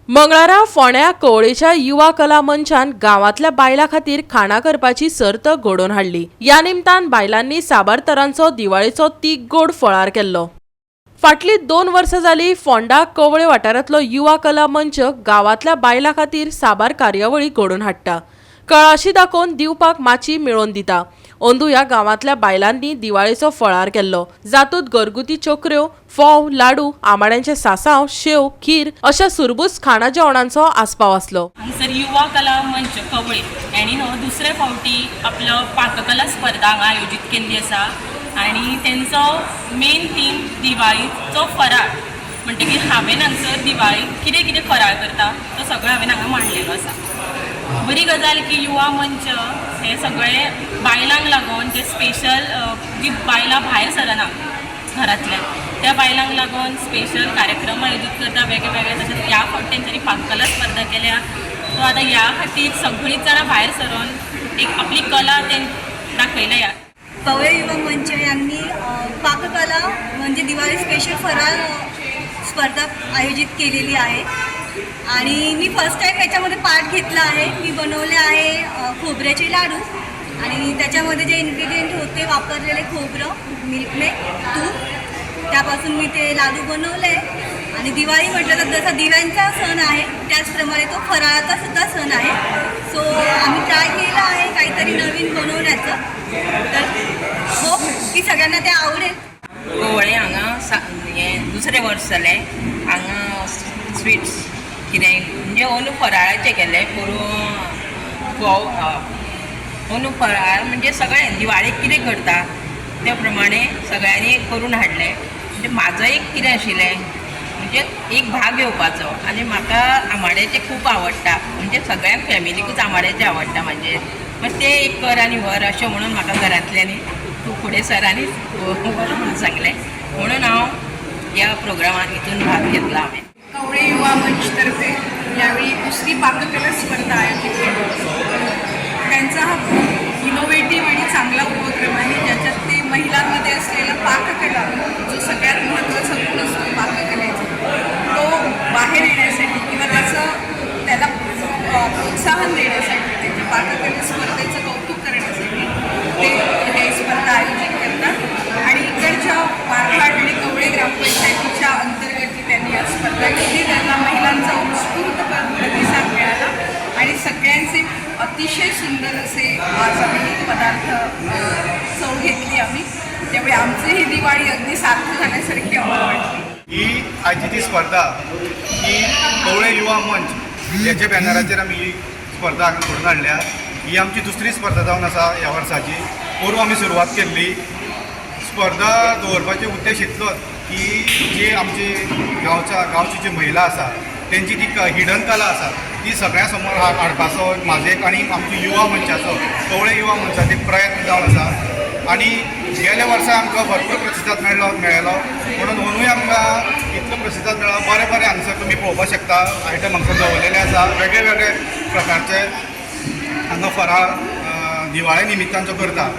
मंगळारा फोंड्या कवळेच्या युवा कला मंचान गावातल्या बायलां खातीर खाणा करपाची सर्त घडोवन हाडली। या निमतान बायलांनी साबार तरांचो दिवाळीचो तीख गोड फळार केल्लो। फाटली 2 वर्सां जाली फोंडा कवळे वाठारांतलो युवा कला मंच गावातल्या बायलां खातीर साबार कार्यावळी घडोवन हाडटा। कळाशी दाखोवन दिवपाक माची मेळोवन दिता। अंदू ह्या गावातल्या बायलांनी दिवाळीचो फळार केल्लो, जातूंत घरगुती चोकऱ्यो, फोव, लाडू, आंबाड्यांचे सासांव, शेव, खीर अशा सुरबूस खाणा जेवणांचो आस्पाव आसलो। हांगसर युवा कला मंच कवळे यांनी दुसरे फावटी आपलो पाककला स्पर्धा हांगा आयोजीत केल्ली आसा आनी तेंचो मेन थीम दिवाळीचो फराळ म्हणटकीर हांवें हांगसर दिवाळीक कितें कितें फराळ करता तो सगळो हांवें हांगा मांडलेलो आसा। बरी गजाल की युवा मंच हे सगळे बायलांक लागून जे स्पेशल जी बायलां भायर सरना घरांतल्यान त्या बायलांक लागून स्पेशल कार्यक्रम आयोजीत करता वेगळे वेगळे। तशेंच ह्या फावटी तेंच्यांनी पाककला स्पर्धा केल्या, सो आतां ह्या खातीर सगळींच जाणां भायर सरून एक आपली कला ते दाखयल्या। कवळे युवा मंच यांनी पाककला म्हणजे दिवाळी स्पेशल फराळ स्पर्धा आयोजित केलेली आहे आणि मी फर्स्ट टाइम याच्यामध्ये पार्ट घेतला आहे। मी बनवले आहे खोबऱ्याचे लाडू आणि त्याच्यामध्ये जे इन्ग्रेडियंट होते वापरलेले खोबरं, मिल्कमेड, तूप, त्यापासून मी ते लाडू बनवले। आणि दिवाळी म्हटलं तर जसा दिव्यांचा सण आहे त्याचप्रमाणे तो फराळाचा सुद्धा सण आहे। सो आम्ही ट्राय केलं आहे काहीतरी नवीन बनवण्याचं, तर होप की सगळ्यांना ते आवडेल। कवळे हांगा हें दुसरें वर्स जालें हांगा स्वीट्स कितें म्हणजे अंदू फराळाचें केलें करून अंदू फराळ म्हणजे सगळें दिवाळेक कितें करता त्या प्रमाणे सगळ्यांनी करून हाडलें। म्हणजे म्हाजो एक कितें आशिल्लें म्हणजे एक भाग घेवपाचो आनी म्हाका आंबाड्याचें खूब आवडटा, म्हणजे सगळ्या फॅमिलीकूच आंबाड्याचें आवडटा म्हणजे मागीर तें एक कर आनी व्हर अशें म्हणून म्हाका घरांतल्यांनी तूं फुडें सर आनी व्हर म्हणून सांगलें, म्हणून हांव ह्या प्रोग्रामांत हितून भाग घेतला। हांवें कवळे युवा मंचतर्फे यावेळी दुसरी पाककला स्पर्धा आयोजित केली। त्यांचा हा खूप इनोव्हेटिव्ह आणि चांगला उपक्रम आहे, ज्याच्यात ते महिलांमध्ये असलेला पाककला जो सगळ्यात महत्त्वाचा गुण असतो पाककलेचा तो बाहेर येण्यासाठी किंवा त्याला प्रोत्साहन देण्यासाठी, त्यांच्या पाककला स्पर्धेचं कौतुक करण्यासाठी ते हे स्पर्धा आयोजित करतात। आणि इकडच्या मारहाट आणि कवळे ग्रामपंचायतीच्या अंतर्गत त्यांनी या स्पर्धा केली, त्यांना महिलांचा उत्स्फूर्त प्रतिसाद मिळाला आणि सगळ्यांचे अतिशय सुंदर असे आज आम्ही पदार्थ चव घेतली आम्ही, त्यामुळे आमची ही दिवाळी अगदी सार्थ झाल्यासारखी आम्हाला वाटली। ही आजची ती स्पर्धा ही कवळे युवा मंच याच्या बॅनराचेर आमी ही स्पर्धा हांगा घडोवन हाडल्या। ही आमची दुसरी स्पर्धा जावन आसा ह्या वर्साची। पोरू आमी सुरवात केल्ली। स्पर्धा दवरपाचे उद्देश इतलोच की जे आमचे गांवची जी महिला आसा तेंची ती हिडन कला आसा ती सगळ्यां समोर हाडपाचो म्हाजो एक आनी आमच्या युवा मंचाचो कवळे युवा मंचाचे प्रयत्न जावन आसा। आणि गेल्या वर्सा आमकां भरपूर प्रतिसाद मेळ्ळो म्हणून अंदूय आमकां इतलो प्रतिसाद मेळ्ळो। बरे बरे हांगसर तुमी पळोवपाक शकता आयटम हांगसर दवरलेले आसा वेगळे वेगळे प्रकारचे हांगा फराळ दिवाळे निमित्तान जो करता।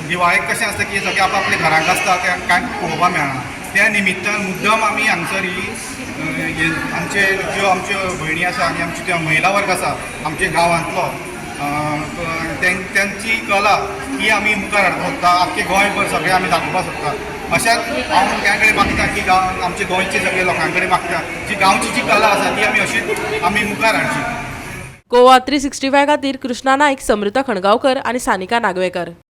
दिवाळेक कशें आसता की सगळे आपआपल्या घरांक आसता तें कांय पळोवपाक मेळना, त्या निमित्तान मुद्दम आमी हांगसर ही आमच्यो भयणी आसा आनी आमच्यो त्यो महिला वर्ग आसा आमच्या गांवांतलो त्यांची कला ही आमी मुखार हाडपाक सोदता, आख्खे गोंयभर सगळे आमी दाखोवपाक सोदता। अशेंच हांव त्या कडेन मागता की आमच्या गोंयचे सगळे लोकां कडेन मागता जी गांवची जी कला आसा ती आमी अशीच आमी मुखार हाडची। गोवा 365 खातीर कृष्णा नायक, समृता खणगांवकर आनी सानिका नागवेकर।